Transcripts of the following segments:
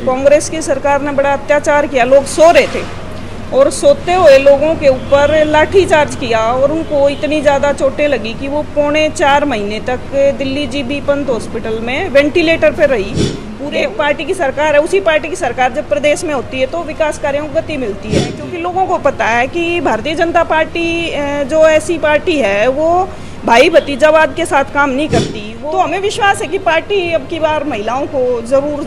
कांग्रेस की सरकार ने बड़ा अत्याचार किया। लोग सो रहे थे और सोते हुए लोगों के ऊपर लाठीचार्ज किया और उनको इतनी ज़्यादा चोटें लगी कि वो 4.25 महीने तक दिल्ली जीबी पंत हॉस्पिटल में वेंटिलेटर पर रही। पूरे पार्टी की सरकार है, उसी पार्टी की सरकार जब प्रदेश में होती है तो विकास कार्यों को गति मिलती है, क्योंकि लोगों को पता है कि भारतीय जनता पार्टी जो ऐसी पार्टी है वो भाई भतीजावाद के साथ काम नहीं करती। तो हमें विश्वास है कि पार्टी अब की बार महिलाओं को जरूर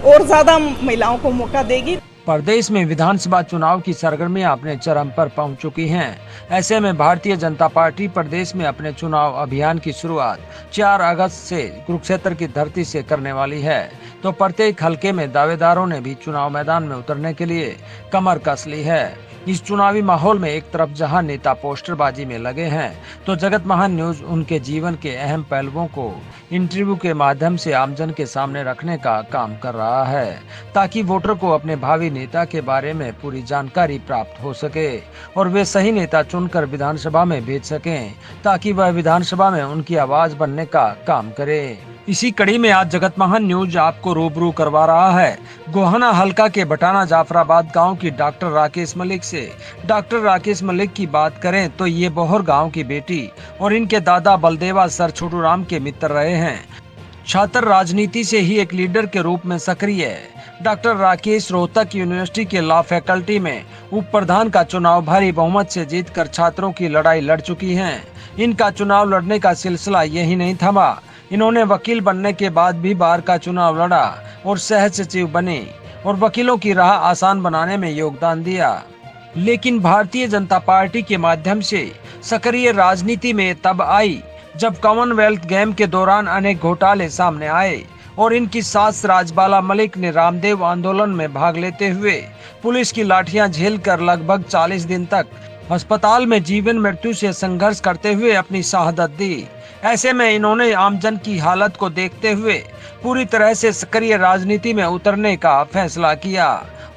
और ज़्यादा महिलाओं को मौका देगी। प्रदेश में विधानसभा चुनाव की सरगर्मियां अपने चरम पर पहुंच चुकी हैं। ऐसे में भारतीय जनता पार्टी प्रदेश में अपने चुनाव अभियान की शुरुआत 4 अगस्त से कुरुक्षेत्र की धरती से करने वाली है। तो प्रत्येक हलके में दावेदारों ने भी चुनाव मैदान में उतरने के लिए कमर कस ली है। इस चुनावी माहौल में एक तरफ जहां नेता पोस्टरबाजी में लगे हैं, तो जगत महान न्यूज उनके जीवन के अहम पहलुओं को इंटरव्यू के माध्यम से आमजन के सामने रखने का काम कर रहा है, ताकि वोटर को अपने भावी नेता के बारे में पूरी जानकारी प्राप्त हो सके और वे सही नेता चुनकर विधानसभा में भेज सकें, ताकि वह विधानसभा में उनकी आवाज बनने का काम करे। इसी कड़ी में आज जगत महान न्यूज आपको रूबरू करवा रहा है गोहाना हलका के बटाना जाफराबाद गांव की डॉक्टर राकेश मलिक से। डॉक्टर राकेश मलिक की बात करें तो ये बोहर गांव की बेटी और इनके दादा बलदेवा सर छोटू राम के मित्र रहे हैं। छात्र राजनीति से ही एक लीडर के रूप में सक्रिय है। डॉक्टर राकेश रोहतक यूनिवर्सिटी के लॉ फैकल्टी में उप प्रधान का चुनाव भारी बहुमत से जीतकर छात्रों की लड़ाई लड़ चुकी हैं। इनका चुनाव लड़ने का सिलसिला यही नहीं थमा, इन्होंने वकील बनने के बाद भी बार का चुनाव लड़ा और सह सचिव बने और वकीलों की राह आसान बनाने में योगदान दिया। लेकिन भारतीय जनता पार्टी के माध्यम से सक्रिय राजनीति में तब आई जब कॉमनवेल्थ गेम के दौरान अनेक घोटाले सामने आए और इनकी सास राजबाला मलिक ने रामदेव आंदोलन में भाग लेते हुए पुलिस की लाठियां झेलकर लगभग 40 दिन तक अस्पताल में जीवन मृत्यु से संघर्ष करते हुए अपनी शहादत दी। ऐसे में इन्होंने आमजन की हालत को देखते हुए पूरी तरह से सक्रिय राजनीति में उतरने का फैसला किया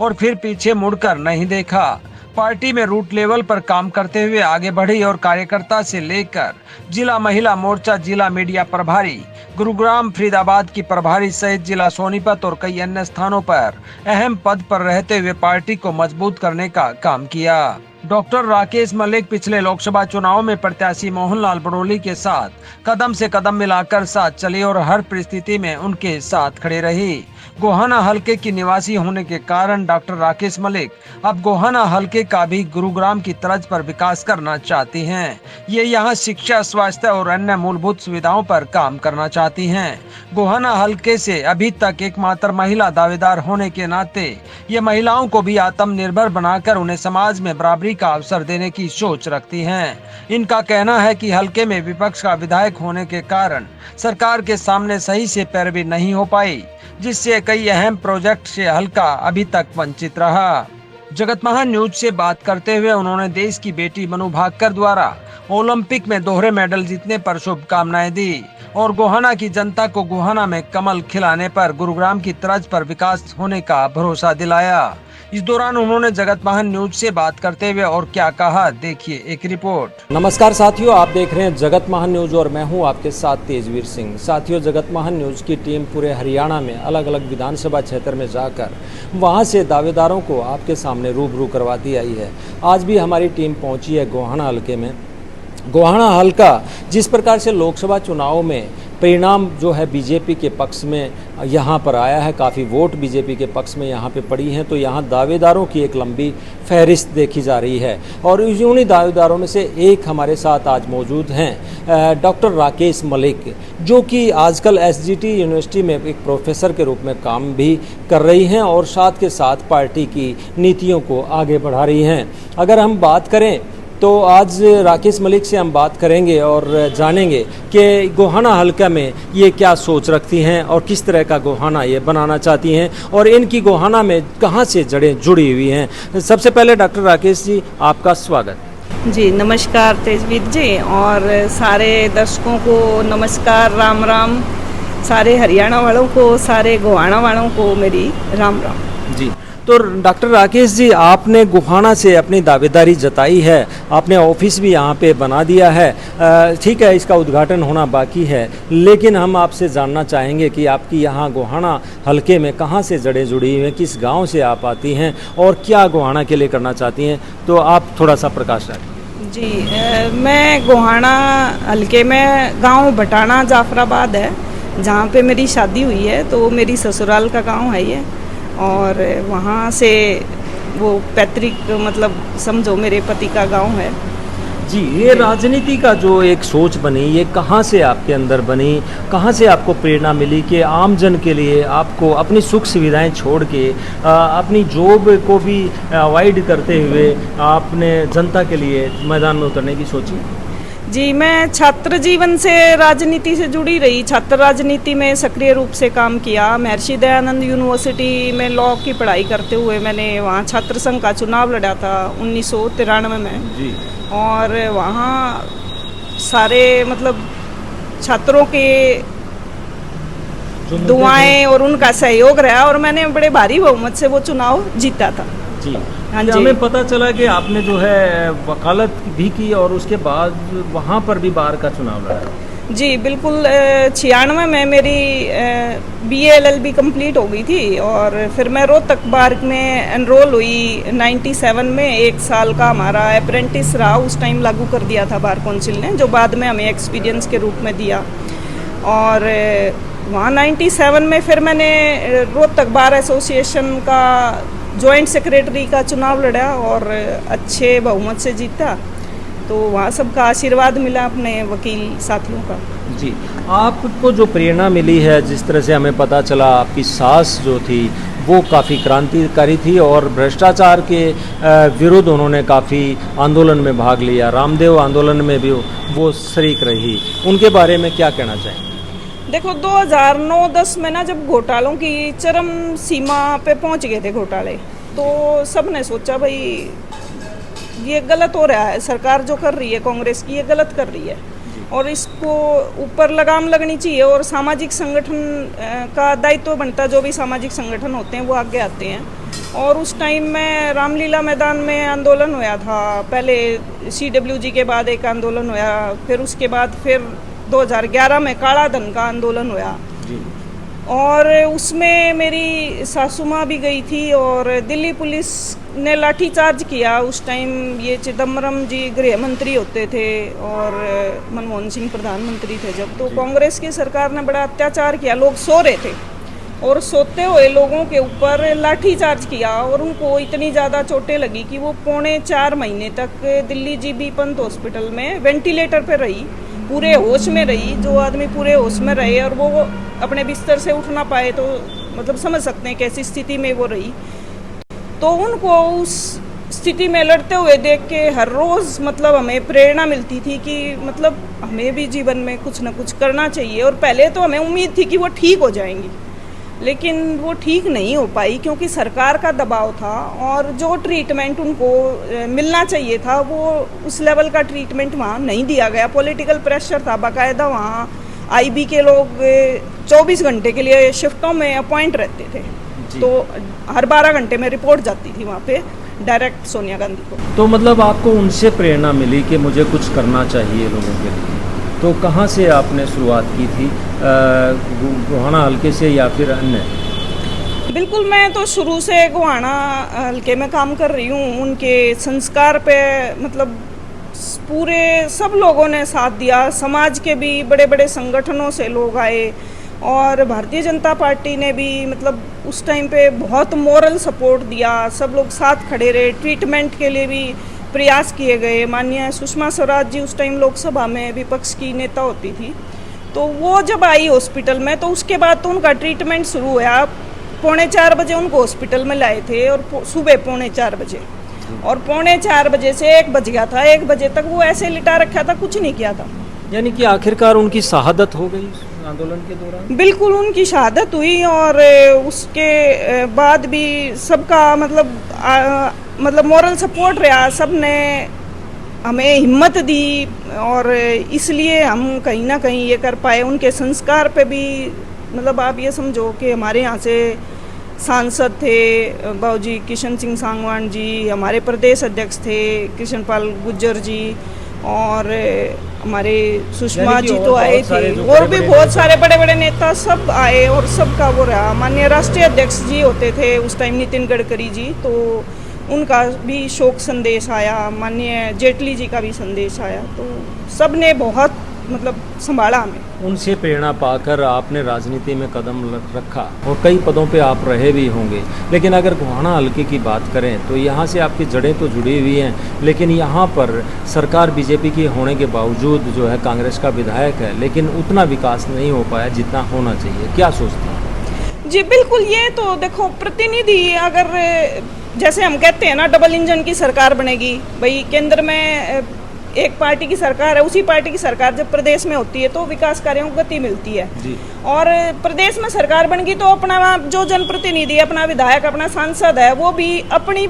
और फिर पीछे मुड़कर नहीं देखा। पार्टी में रूट लेवल पर काम करते हुए आगे बढ़ी और कार्यकर्ता से लेकर जिला महिला मोर्चा, जिला मीडिया प्रभारी, गुरुग्राम फरीदाबाद की प्रभारी सहित जिला सोनीपत और कई अन्य स्थानों पर अहम पद पर रहते हुए पार्टी को मजबूत करने का काम किया। डॉक्टर राकेश मलिक पिछले लोकसभा चुनाव में प्रत्याशी मोहनलाल बड़ोली के साथ कदम से कदम मिलाकर साथ चली और हर परिस्थिति में उनके साथ खड़े रही। गोहाना हलके की निवासी होने के कारण डॉक्टर राकेश मलिक अब गोहाना हलके का भी गुरुग्राम की तर्ज पर विकास करना चाहती हैं। ये यहाँ शिक्षा, स्वास्थ्य और अन्य मूलभूत सुविधाओं पर काम करना चाहती हैं। गोहाना हलके से अभी तक एकमात्र महिला दावेदार होने के नाते ये महिलाओं को भी आत्मनिर्भर बनाकर उन्हें समाज में बराबरी का अवसर देने की सोच रखती हैं। इनका कहना है कि हलके में विपक्ष का विधायक होने के कारण सरकार के सामने सही से पैरवी नहीं हो पाई, जिससे कई अहम प्रोजेक्ट से हलका अभी तक वंचित रहा। जगत महान न्यूज से बात करते हुए उन्होंने देश की बेटी मनु भाकर द्वारा ओलंपिक में दोहरे मेडल जीतने पर शुभकामनाएं दी और गोहाना की जनता को गोहाना में कमल खिलाने पर गुरुग्राम की तर्ज पर विकास होने का भरोसा दिलाया। इस दौरान उन्होंने जगत महान न्यूज से बात करते हुए और क्या कहा, देखिए एक रिपोर्ट। नमस्कार साथियों, आप देख रहे हैं जगत महान न्यूज और मैं हूं आपके साथ तेजवीर सिंह। साथियों, जगत महान न्यूज की टीम पूरे हरियाणा में अलग अलग विधानसभा क्षेत्र में जाकर वहां से दावेदारों को आपके सामने रूबरू करवाती आई है। आज भी हमारी टीम पहुंची है गोहाना हलके में। गोहाना हलका जिस प्रकार से लोकसभा चुनाव में परिणाम जो है बीजेपी के पक्ष में यहाँ पर आया है, काफ़ी वोट बीजेपी के पक्ष में यहाँ पे पड़ी हैं, तो यहाँ दावेदारों की एक लंबी फहरिस्त देखी जा रही है और उन्हीं दावेदारों में से एक हमारे साथ आज मौजूद हैं डॉक्टर राकेश मलिक, जो कि आजकल एसजीटी यूनिवर्सिटी में एक प्रोफेसर के रूप में काम भी कर रही हैं और साथ के साथ पार्टी की नीतियों को आगे बढ़ा रही हैं। अगर हम बात करें तो आज राकेश मलिक से हम बात करेंगे और जानेंगे कि गोहाना हलका में ये क्या सोच रखती हैं और किस तरह का गोहाना ये बनाना चाहती हैं और इनकी गोहाना में कहाँ से जड़ें जुड़ी हुई हैं। सबसे पहले डॉक्टर राकेश जी, आपका स्वागत। जी नमस्कार तेजवीर जी, और सारे दर्शकों को नमस्कार, राम राम। सारे हरियाणा वालों को, सारे गोहाना वालों को मेरी राम राम। जी, तो डॉक्टर राकेश जी, आपने गोहाना से अपनी दावेदारी जताई है, आपने ऑफिस भी यहाँ पे बना दिया है। ठीक है, इसका उद्घाटन होना बाकी है, लेकिन हम आपसे जानना चाहेंगे कि आपकी यहाँ गोहाना हलके में कहाँ से जड़ें जुड़ी हुई हैं, किस गांव से आप आती हैं और क्या गोहाना के लिए करना चाहती हैं, तो आप थोड़ा सा प्रकाश डालें। जी, मैं गोहाना हलके में गांव बटाना जाफराबाद है, जहाँ पे मेरी शादी हुई है, तो मेरी ससुराल का गांव है ये। और वहाँ से वो पैतृक मतलब समझो मेरे पति का गांव है। जी, ये राजनीति का जो एक सोच बनी, ये कहाँ से आपके अंदर बनी, कहाँ से आपको प्रेरणा मिली कि आम जन के लिए आपको अपनी सुख सुविधाएं छोड़ के अपनी जॉब को भी अवॉइड करते हुए आपने जनता के लिए मैदान में उतरने की सोची? जी, मैं छात्र जीवन से राजनीति से जुड़ी रही, छात्र राजनीति में सक्रिय रूप से काम किया। महर्षि दयानंद यूनिवर्सिटी में लॉ की पढ़ाई करते हुए मैंने वहाँ छात्र संघ का चुनाव लड़ा था 1993 में जी। और वहाँ सारे मतलब छात्रों के दुआएं और उनका सहयोग रहा और मैंने बड़े भारी बहुमत से वो चुनाव जीता था। जी। हाँ क्या जी। हमें पता चला कि आपने जो है वकालत भी की और उसके बाद वहाँ पर भी बार का चुनाव लड़ा? जी बिल्कुल, 96 में मेरी BA LLB कंप्लीट हो गई थी और फिर मैं रोहतक बार में एनरोल हुई 97 में। 1 साल का हमारा अप्रेंटिस रहा, उस टाइम लागू कर दिया था बार काउंसिल ने, जो बाद में हमें एक्सपीरियंस के रूप में दिया। और वहाँ 97 में फिर मैंने रोहतक बार एसोसिएशन का जॉइंट सेक्रेटरी का चुनाव लड़ा और अच्छे बहुमत से जीता। तो वहाँ सबका आशीर्वाद मिला अपने वकील साथियों का। जी, आपको जो प्रेरणा मिली है, जिस तरह से हमें पता चला आपकी सास जो थी वो काफ़ी क्रांतिकारी थी और भ्रष्टाचार के विरुद्ध उन्होंने काफ़ी आंदोलन में भाग लिया, रामदेव आंदोलन में भी वो शरीक रही, उनके बारे में क्या कहना चाहेंगे? देखो 2009-10 में ना, जब घोटालों की चरम सीमा पे पहुंच गए थे घोटाले, तो सब ने सोचा भाई ये गलत हो रहा है, सरकार जो कर रही है कांग्रेस की ये गलत कर रही है और इसको ऊपर लगाम लगनी चाहिए और सामाजिक संगठन का दायित्व बनता है, जो भी सामाजिक संगठन होते हैं वो आगे आते हैं। और उस टाइम में रामलीला मैदान में आंदोलन हुआ था, पहले CWG के बाद एक आंदोलन हुआ, फिर उसके बाद फिर 2011 में काला धन का आंदोलन हुआ और उसमें मेरी सासू माँ भी गई थी और दिल्ली पुलिस ने लाठीचार्ज किया। उस टाइम ये चिदम्बरम जी गृह मंत्री होते थे और मनमोहन सिंह प्रधानमंत्री थे जब, तो कांग्रेस की सरकार ने बड़ा अत्याचार किया। लोग सो रहे थे और सोते हुए लोगों के ऊपर लाठीचार्ज किया और उनको इतनी ज़्यादा चोटें लगी कि वो 4.25 महीने तक दिल्ली GB पंत हॉस्पिटल में वेंटिलेटर पर रही, पूरे होश में रही। जो आदमी पूरे होश में रहे और वो अपने बिस्तर से उठ ना पाए तो मतलब समझ सकते हैं कैसी स्थिति में वो रही। तो उनको उस स्थिति में लड़ते हुए देख के हर रोज़ मतलब हमें प्रेरणा मिलती थी कि मतलब हमें भी जीवन में कुछ ना कुछ करना चाहिए। और पहले तो हमें उम्मीद थी कि वो ठीक हो जाएंगी, लेकिन वो ठीक नहीं हो पाई क्योंकि सरकार का दबाव था और जो ट्रीटमेंट उनको मिलना चाहिए था वो उस लेवल का ट्रीटमेंट वहाँ नहीं दिया गया। पॉलिटिकल प्रेशर था, बाकायदा वहाँ IB के लोग 24 घंटे के लिए शिफ्टों में अपॉइंट रहते थे, तो हर 12 घंटे में रिपोर्ट जाती थी वहाँ पे डायरेक्ट सोनिया गांधी को। तो मतलब आपको उनसे प्रेरणा मिली कि मुझे कुछ करना चाहिए लोगों के लिए, तो कहाँ से आपने शुरुआत की थी, गोहाना हल्के से या फिर अन्य? बिल्कुल, मैं तो शुरू से गोहाना हल्के में काम कर रही हूँ। उनके संस्कार पे मतलब पूरे सब लोगों ने साथ दिया, समाज के भी बड़े बड़े संगठनों से लोग आए और भारतीय जनता पार्टी ने भी मतलब उस टाइम पे बहुत मोरल सपोर्ट दिया, सब लोग साथ खड़े रहे। ट्रीटमेंट के लिए भी प्रयास किए गए। माननीय सुषमा स्वराज जी उस टाइम लोकसभा में विपक्ष की नेता होती थी, तो वो जब आई हॉस्पिटल में तो उसके बाद तो उनका ट्रीटमेंट शुरू हुआ। 3:45 बजे उनको हॉस्पिटल में लाए थे और सुबह 3:45 बजे, और 3:45 बजे से 1 बज गया था। 1 बजे तक वो ऐसे लिटा रखा था, कुछ नहीं किया था। यानी कि आखिरकार उनकी शहादत हो गई आंदोलन के दौरान? बिल्कुल, उनकी शहादत हुई और उसके बाद भी सबका मतलब मोरल सपोर्ट रहा, सब ने हमें हिम्मत दी और इसलिए हम कहीं ना कहीं ये कर पाए। उनके संस्कार पे भी मतलब आप ये समझो कि हमारे यहाँ से सांसद थे बाबूजी किशन सिंह सांगवान जी, हमारे प्रदेश अध्यक्ष थे कृष्णपाल गुर्जर जी, और हमारे सुषमा जी तो आए थे, और भी बहुत सारे बड़े बड़े नेता सब आए, और सबका वो रहा। माननीय राष्ट्रीय अध्यक्ष जी होते थे उस टाइम नितिन गडकरी जी, तो उनका भी शोक संदेश आया, माननीय जेटली जी का भी संदेश आया, तो सब ने बहुत मतलब संभाला हमें। उनसे प्रेरणा पाकर आपने राजनीति में कदम रखा और कई पदों पे आप रहे भी होंगे, लेकिन अगर गोहाना हल्के की बात करें तो यहाँ से आपकी जड़ें तो जुड़ी हुई हैं, लेकिन यहाँ पर सरकार बीजेपी की होने के बावजूद जो है कांग्रेस का विधायक है, लेकिन उतना विकास नहीं हो पाया जितना होना चाहिए। क्या सोचते हैं? जी बिल्कुल, ये तो देखो प्रतिनिधि, अगर जैसे हम कहते हैं ना डबल इंजन की सरकार बनेगी, भाई केंद्र में एक पार्टी की सरकार है, उसी पार्टी की सरकार जब प्रदेश में होती है तो विकास कार्यों को गति मिलती है जी। और प्रदेश में सरकार बन गई तो अपना जो जनप्रतिनिधि, अपना विधायक, अपना सांसद है, वो भी अपनी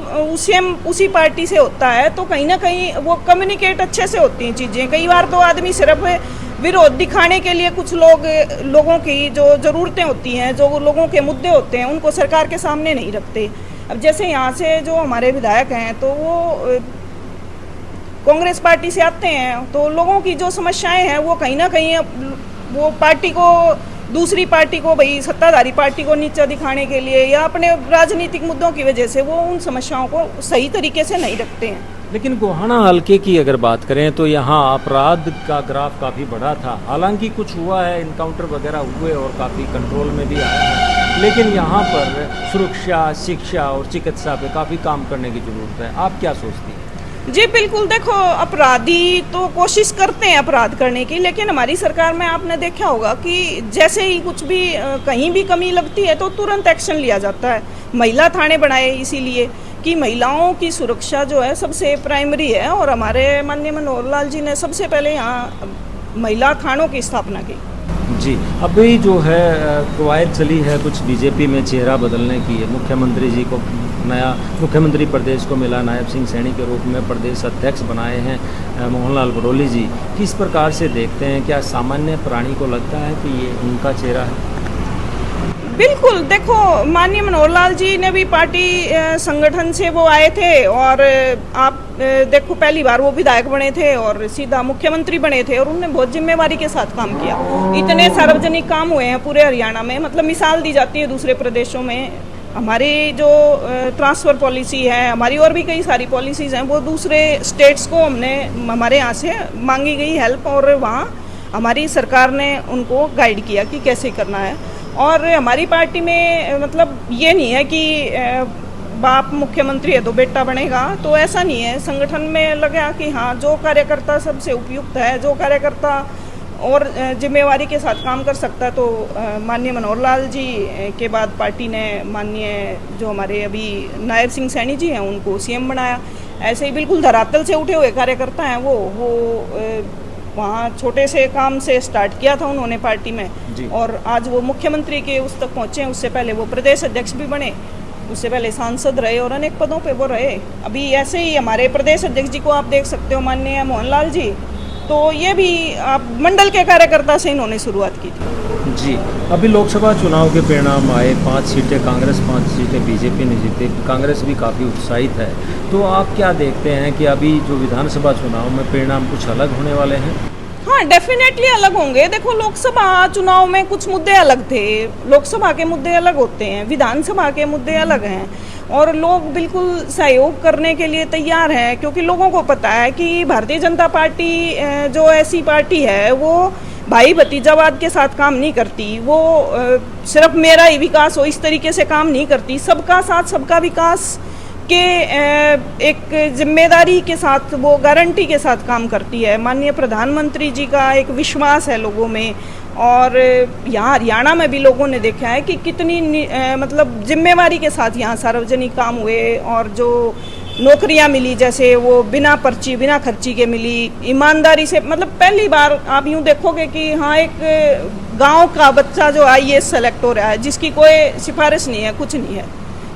उसी पार्टी से होता है, तो कहीं ना कहीं वो कम्युनिकेट अच्छे से होती हैं चीज़ें। कई बार तो आदमी सिर्फ विरोध दिखाने के लिए कुछ लोगों की जो ज़रूरतें होती हैं, जो लोगों के मुद्दे होते हैं, उनको सरकार के सामने नहीं रखते। अब जैसे यहाँ से जो हमारे विधायक हैं तो वो कांग्रेस पार्टी से आते हैं, तो लोगों की जो समस्याएं हैं वो कहीं ना कहीं वो पार्टी को, दूसरी पार्टी को, भाई सत्ताधारी पार्टी को नीचा दिखाने के लिए या अपने राजनीतिक मुद्दों की वजह से वो उन समस्याओं को सही तरीके से नहीं रखते हैं। लेकिन गोहाना हल्के की अगर बात करें तो यहाँ अपराध का ग्राफ काफ़ी बढ़ा था, हालांकि कुछ हुआ है, इनकाउंटर वगैरह हुए और काफ़ी कंट्रोल में भी आया है, लेकिन यहाँ पर सुरक्षा, शिक्षा और चिकित्सा पे काफ़ी काम करने की ज़रूरत है। आप क्या सोचती हैं? जी बिल्कुल, देखो अपराधी तो कोशिश करते हैं अपराध करने की, लेकिन हमारी सरकार में आपने देखा होगा कि जैसे ही कुछ भी कहीं भी कमी लगती है तो तुरंत एक्शन लिया जाता है। महिला थाने बनाए इसीलिए कि महिलाओं की सुरक्षा जो है सबसे प्राइमरी है, और हमारे माननीय मनोहर लाल जी ने सबसे पहले यहाँ महिला थानों की स्थापना की। जी, अभी जो है कवायद चली है कुछ बीजेपी में चेहरा बदलने की है, मुख्यमंत्री जी को नया मुख्यमंत्री प्रदेश को मिला, नायब सिंह सैनी के रूप में प्रदेश अध्यक्ष बनाए हैं मोहनलाल बडोली जी। किस प्रकार से देखते हैं, क्या सामान्य प्राणी को लगता है कि ये उनका चेहरा है? बिल्कुल, देखो माननीय मनोहर लाल जी ने भी पार्टी संगठन से वो आए थे, और आप देखो पहली बार वो विधायक बने थे और सीधा मुख्यमंत्री बने थे, और उन्होंने बहुत जिम्मेवारी के साथ काम किया। इतने सार्वजनिक काम हुए हैं पूरे हरियाणा में, मतलब मिसाल दी जाती है दूसरे प्रदेशों में। हमारी जो ट्रांसफ़र पॉलिसी है, हमारी और भी कई सारी पॉलिसीज़ हैं, वो दूसरे स्टेट्स को हमारे यहाँ से मांगी गई हेल्प, और वहाँ हमारी सरकार ने उनको गाइड किया कि कैसे करना है। और हमारी पार्टी में मतलब ये नहीं है कि बाप मुख्यमंत्री है तो बेटा बनेगा, तो ऐसा नहीं है। संगठन में लगा कि हाँ, जो कार्यकर्ता सबसे उपयुक्त है, जो कार्यकर्ता और जिम्मेवारी के साथ काम कर सकता है, तो माननीय मनोहर लाल जी के बाद पार्टी ने माननीय जो हमारे अभी नायब सिंह सैनी जी हैं उनको सीएम बनाया। ऐसे ही बिल्कुल धरातल से उठे हुए कार्यकर्ता हैं वो वहाँ छोटे से काम से स्टार्ट किया था उन्होंने पार्टी में, और आज वो मुख्यमंत्री के उस तक पहुँचे। उससे पहले वो प्रदेश अध्यक्ष भी बने, उससे पहले सांसद रहे और अनेक पदों पे वो रहे। अभी ऐसे ही हमारे प्रदेश अध्यक्ष जी को आप देख सकते हो, माननीय मोहनलाल जी, तो ये भी आप मंडल के कार्यकर्ता से इन्होंने शुरुआत की थी। जी, अभी लोकसभा चुनाव के परिणाम आए, 5 सीटें कांग्रेस, 5 सीटें बीजेपी ने जीते। कांग्रेस भी काफ़ी उत्साहित है, तो आप क्या देखते हैं कि अभी जो विधानसभा चुनाव में परिणाम कुछ अलग होने वाले हैं? हाँ, डेफिनेटली अलग होंगे। देखो लोकसभा चुनाव में कुछ मुद्दे अलग थे, लोकसभा के मुद्दे अलग होते हैं, विधानसभा के मुद्दे अलग हैं, और लोग बिल्कुल सहयोग करने के लिए तैयार हैं, क्योंकि लोगों को पता है कि भारतीय जनता पार्टी जो ऐसी पार्टी है वो भाई भतीजावाद के साथ काम नहीं करती, वो सिर्फ मेरा ही विकास हो इस तरीके से काम नहीं करती, सबका साथ सबका विकास के एक जिम्मेदारी के साथ, वो गारंटी के साथ काम करती है। माननीय प्रधानमंत्री जी का एक विश्वास है लोगों में, और यहाँ हरियाणा में भी लोगों ने देखा है कि कितनी मतलब जिम्मेवारी के साथ यहाँ सार्वजनिक काम हुए, और जो नौकरियाँ मिली जैसे वो बिना पर्ची बिना खर्ची के मिली, ईमानदारी से। मतलब पहली बार आप यूँ देखोगे कि हाँ, एक गांव का बच्चा जो IAS सेलेक्ट हो रहा है, जिसकी कोई सिफारिश नहीं है, कुछ नहीं है।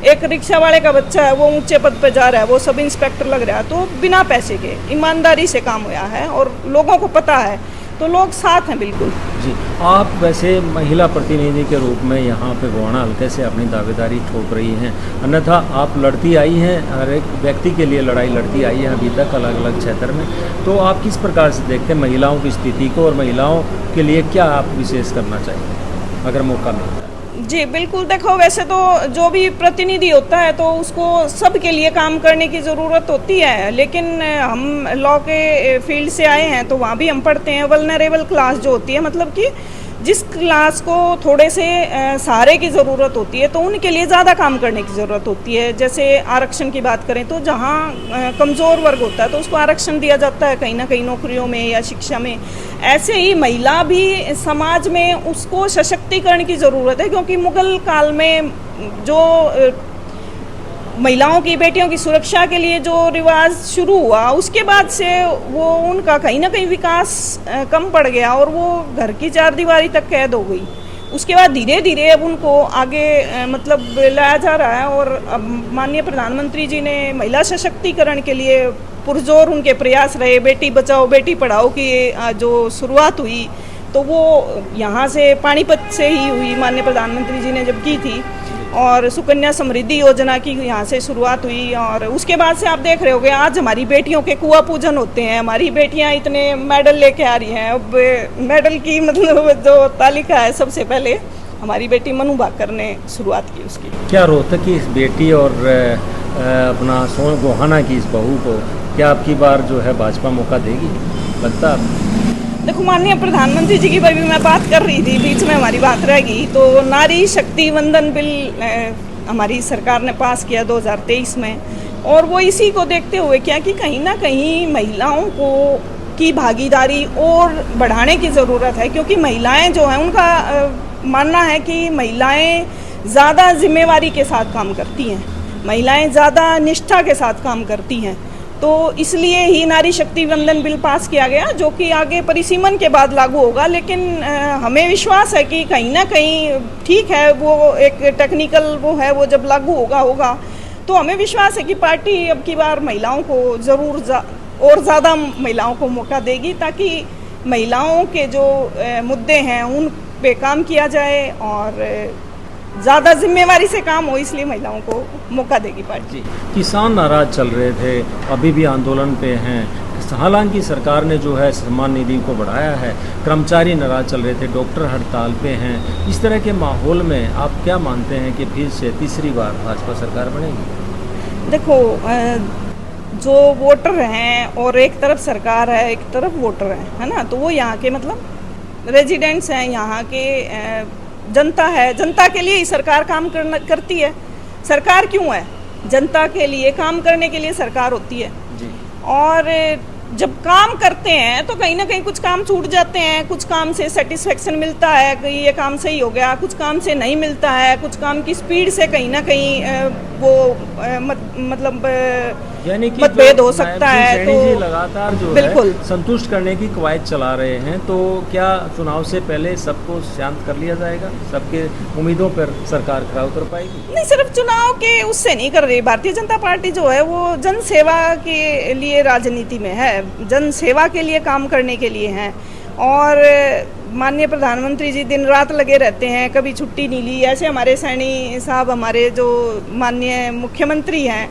एक रिक्शा वाले का बच्चा है, वो ऊंचे पद पे जा रहा है, वो सब इंस्पेक्टर लग रहा है, तो बिना पैसे के ईमानदारी से काम हुआ है और लोगों को पता है। तो लोग साथ हैं बिल्कुल। जी, आप वैसे महिला प्रतिनिधि के रूप में यहाँ पे गोहाना हल्के से अपनी दावेदारी ठोक रही हैं, अन्यथा आप लड़ती आई हैं, हर एक व्यक्ति के लिए लड़ाई लड़ती आई हैं अभी तक अलग अलग क्षेत्र में, तो आप किस प्रकार से देखते हैं महिलाओं की स्थिति को और महिलाओं के लिए क्या आप विशेष करना चाहिए अगर मौका मिलता है? जी बिल्कुल, देखो वैसे तो जो भी प्रतिनिधि होता है तो उसको सबके लिए काम करने की ज़रूरत होती है, लेकिन हम लॉ के फील्ड से आए हैं तो वहाँ भी हम पढ़ते हैं वल्नरेबल क्लास जो होती है, मतलब कि जिस क्लास को थोड़े से सहारे की ज़रूरत होती है तो उनके लिए ज़्यादा काम करने की ज़रूरत होती है। जैसे आरक्षण की बात करें तो जहाँ कमज़ोर वर्ग होता है तो उसको आरक्षण दिया जाता है कहीं ना कहीं नौकरियों में या शिक्षा में। ऐसे ही महिला भी समाज में उसको सशक्तिकरण की ज़रूरत है, क्योंकि मुगल काल में जो महिलाओं की बेटियों की सुरक्षा के लिए जो रिवाज शुरू हुआ उसके बाद से वो उनका कहीं ना कहीं विकास कम पड़ गया और वो घर की चारदीवारी तक कैद हो गई। उसके बाद धीरे धीरे अब उनको आगे मतलब लाया जा रहा है और अब माननीय प्रधानमंत्री जी ने महिला सशक्तिकरण के लिए पुरजोर उनके प्रयास रहे। बेटी बचाओ बेटी पढ़ाओ की जो शुरुआत हुई तो वो यहाँ से पानीपत से ही हुई, माननीय प्रधानमंत्री जी ने जब की थी, और सुकन्या समृद्धि योजना की यहाँ से शुरुआत हुई। और उसके बाद से आप देख रहे होगे आज हमारी बेटियों के कुआं पूजन होते हैं, हमारी बेटियाँ इतने मेडल लेके आ रही हैं। अब मेडल की मतलब जो तालिका है सबसे पहले हमारी बेटी मनु भाकर ने शुरुआत की उसकी। क्या रोहतक की इस बेटी और अपना गोहाना की इस बहू को क्या आपकी बार जो है भाजपा मौका देगी, लगता है? देखो माननीय प्रधानमंत्री जी की भी मैं बात कर रही थी, बीच में हमारी बात रह गई, तो नारी शक्ति वंदन बिल हमारी सरकार ने पास किया 2023 में, और वो इसी को देखते हुए क्या कि कहीं ना कहीं महिलाओं को की भागीदारी और बढ़ाने की ज़रूरत है, क्योंकि महिलाएं जो हैं उनका मानना है कि महिलाएं ज़्यादा जिम्मेवारी के साथ काम करती हैं, महिलाएं ज़्यादा निष्ठा के साथ काम करती हैं। तो इसलिए ही नारी शक्ति वंदन बिल पास किया गया, जो कि आगे परिसीमन के बाद लागू होगा। लेकिन हमें विश्वास है कि कहीं ना कहीं ठीक है, वो एक टेक्निकल वो है, वो जब लागू होगा तो हमें विश्वास है कि पार्टी अब की बार महिलाओं को ज़रूर और ज़्यादा महिलाओं को मौका देगी, ताकि महिलाओं के जो मुद्दे हैं उन पे काम किया जाए और ज़्यादा जिम्मेवारी से काम हो, इसलिए महिलाओं को मौका देगी पार्टी। किसान नाराज चल रहे थे, अभी भी आंदोलन पे हैं, हालांकि सरकार ने जो है सम्मान निधि को बढ़ाया है, कर्मचारी नाराज चल रहे थे, डॉक्टर हड़ताल पे हैं। इस तरह के माहौल में आप क्या मानते हैं कि फिर से तीसरी बार भाजपा सरकार बनेगी? देखो जो वोटर हैं और एक तरफ सरकार है एक तरफ वोटर है ना, तो वो यहाँ के मतलब रेजिडेंट्स हैं, यहाँ के जनता है, जनता के लिए ही सरकार काम करती है। सरकार क्यों है? जनता के लिए काम करने के लिए सरकार होती है जी। और जब काम करते हैं तो कहीं ना कहीं कुछ काम छूट जाते हैं, कुछ काम से सेटिस्फेक्शन मिलता है कि ये काम सही हो गया, कुछ काम से नहीं मिलता है, कुछ काम की स्पीड से कहीं ना कहीं वो मतलब यानी कि मतभेद हो सकता है। तो लगातार जो बिल्कुल है संतुष्ट करने की कवायद चला रहे हैं, तो क्या चुनाव से पहले सबको शांत कर लिया जाएगा? सबके उम्मीदों पर सरकार खरा उतर पाएगी? नहीं, सिर्फ चुनाव के उससे नहीं कर रही। भारतीय जनता पार्टी जो है वो जन सेवा के लिए राजनीति में है, जन सेवा के लिए काम करने के लिए हैं। और माननीय प्रधानमंत्री जी दिन रात लगे रहते हैं, कभी छुट्टी नहीं ली। ऐसे हमारे सैनी साहब, हमारे जो माननीय मुख्यमंत्री हैं,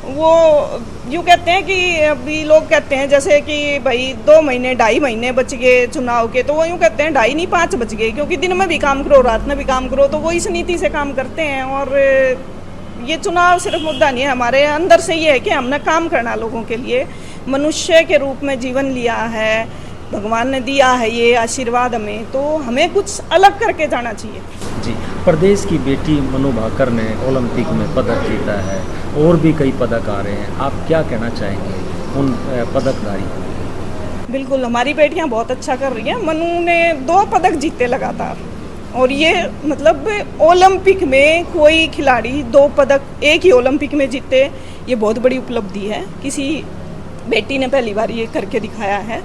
वो यूँ कहते हैं कि अभी लोग कहते हैं जैसे कि भाई 2 महीने 2.5 महीने बच गए चुनाव के, तो वो यूँ कहते हैं 2.5 नहीं 5 बच गए, क्योंकि दिन में भी काम करो रात में भी काम करो। तो वो इस नीति से काम करते हैं। और ये चुनाव सिर्फ मुद्दा नहीं है, हमारे अंदर से ये है कि हमने काम करना लोगों के लिए, मनुष्य के रूप में जीवन लिया है, भगवान ने दिया है ये आशीर्वाद हमें, तो हमें कुछ अलग करके जाना चाहिए जी। प्रदेश की बेटी मनु भाकर ने ओलंपिक में पदक जीता है, और भी कई पदक आ रहे हैं, आप क्या कहना चाहेंगे उन पदकधारी को? बिल्कुल, हमारी बेटियां बहुत अच्छा कर रही हैं। मनु ने 2 पदक जीते लगातार, और ये मतलब ओलंपिक में कोई खिलाड़ी 2 पदक एक ही ओलंपिक में जीते, ये बहुत बड़ी उपलब्धि है। किसी बेटी ने पहली बार ये करके दिखाया है।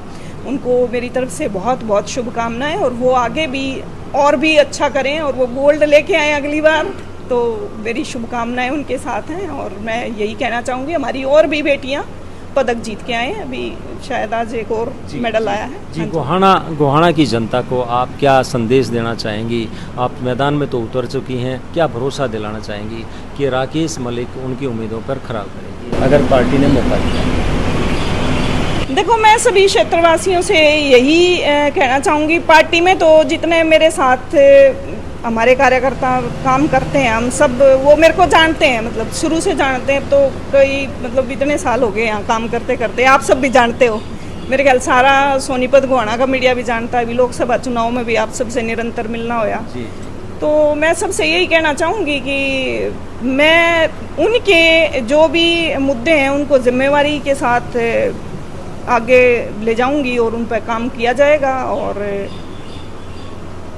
उनको मेरी तरफ से बहुत बहुत शुभकामनाएं, और वो आगे भी और भी अच्छा करें और वो गोल्ड लेके आए अगली बार। तो मेरी शुभकामनाएं उनके साथ हैं, और मैं यही कहना चाहूँगी हमारी और भी बेटियाँ पदक जीत के आए हैं। अभी शायद आज एक और मेडल आया है। जी, हाँ गोहाना की जनता को आप क्या संदेश देना चाहेंगी? आप मैदान में तो उतर चुकी हैं, क्या भरोसा दिलाना चाहेंगी कि राकेश मलिक उनकी उम्मीदों पर खरा उतरेंगी अगर पार्टी ने मौका दिया? देखो, मैं सभी क्षेत्रवासियों से यही कहना चाहूँगी, पार्टी में तो जितने मेरे साथ हमारे कार्यकर्ता काम करते हैं, हम सब वो मेरे को जानते हैं, मतलब शुरू से जानते हैं। तो कई मतलब इतने साल हो गए यहाँ काम करते करते, आप सब भी जानते हो। मेरे ख्याल सारा सोनीपत गोहाना का मीडिया भी जानता है। अभी लोकसभा चुनाव में भी आप सबसे निरंतर मिलना होया। तो मैं सबसे यही कहना चाहूँगी कि मैं उनके जो भी मुद्दे हैं उनको जिम्मेवारी के साथ आगे ले जाऊँगी और उन पर काम किया जाएगा। और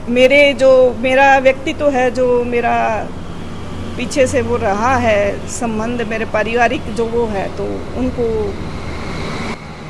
मेरा व्यक्तित्व है, जो मेरा पीछे से वो रहा है संबंध, मेरे पारिवारिक जो वो है, तो उनको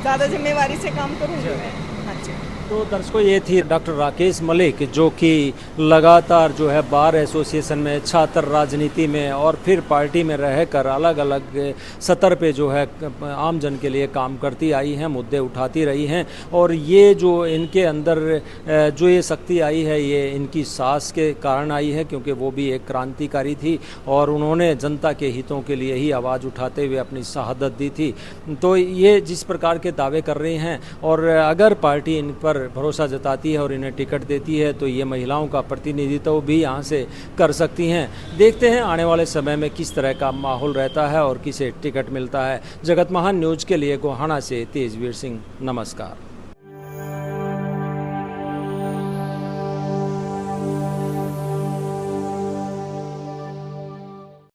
ज़्यादा जिम्मेवारी से काम करूँगी मैं। हाँ जी। तो दर्शकों, ये थी डॉक्टर राकेश मलिक, जो कि लगातार जो है बार एसोसिएशन में, छात्र राजनीति में और फिर पार्टी में रहकर अलग अलग सतर पे जो है आम जन के लिए काम करती आई हैं, मुद्दे उठाती रही हैं। और ये जो इनके अंदर जो ये शक्ति आई है, ये इनकी सास के कारण आई है, क्योंकि वो भी एक क्रांतिकारी थी और उन्होंने जनता के हितों के लिए ही आवाज़ उठाते हुए अपनी शहादत दी थी। तो ये जिस प्रकार के दावे कर रही हैं, और अगर पार्टी इन पर भरोसा जताती है और इन्हें टिकट देती है, तो ये महिलाओं का प्रतिनिधित्व भी यहाँ से कर सकती हैं। देखते हैं आने वाले समय में किस तरह का माहौल रहता है और किसे टिकट मिलता है। जगत महान न्यूज़ के लिए गोहाना से तेजवीर सिंह, नमस्कार।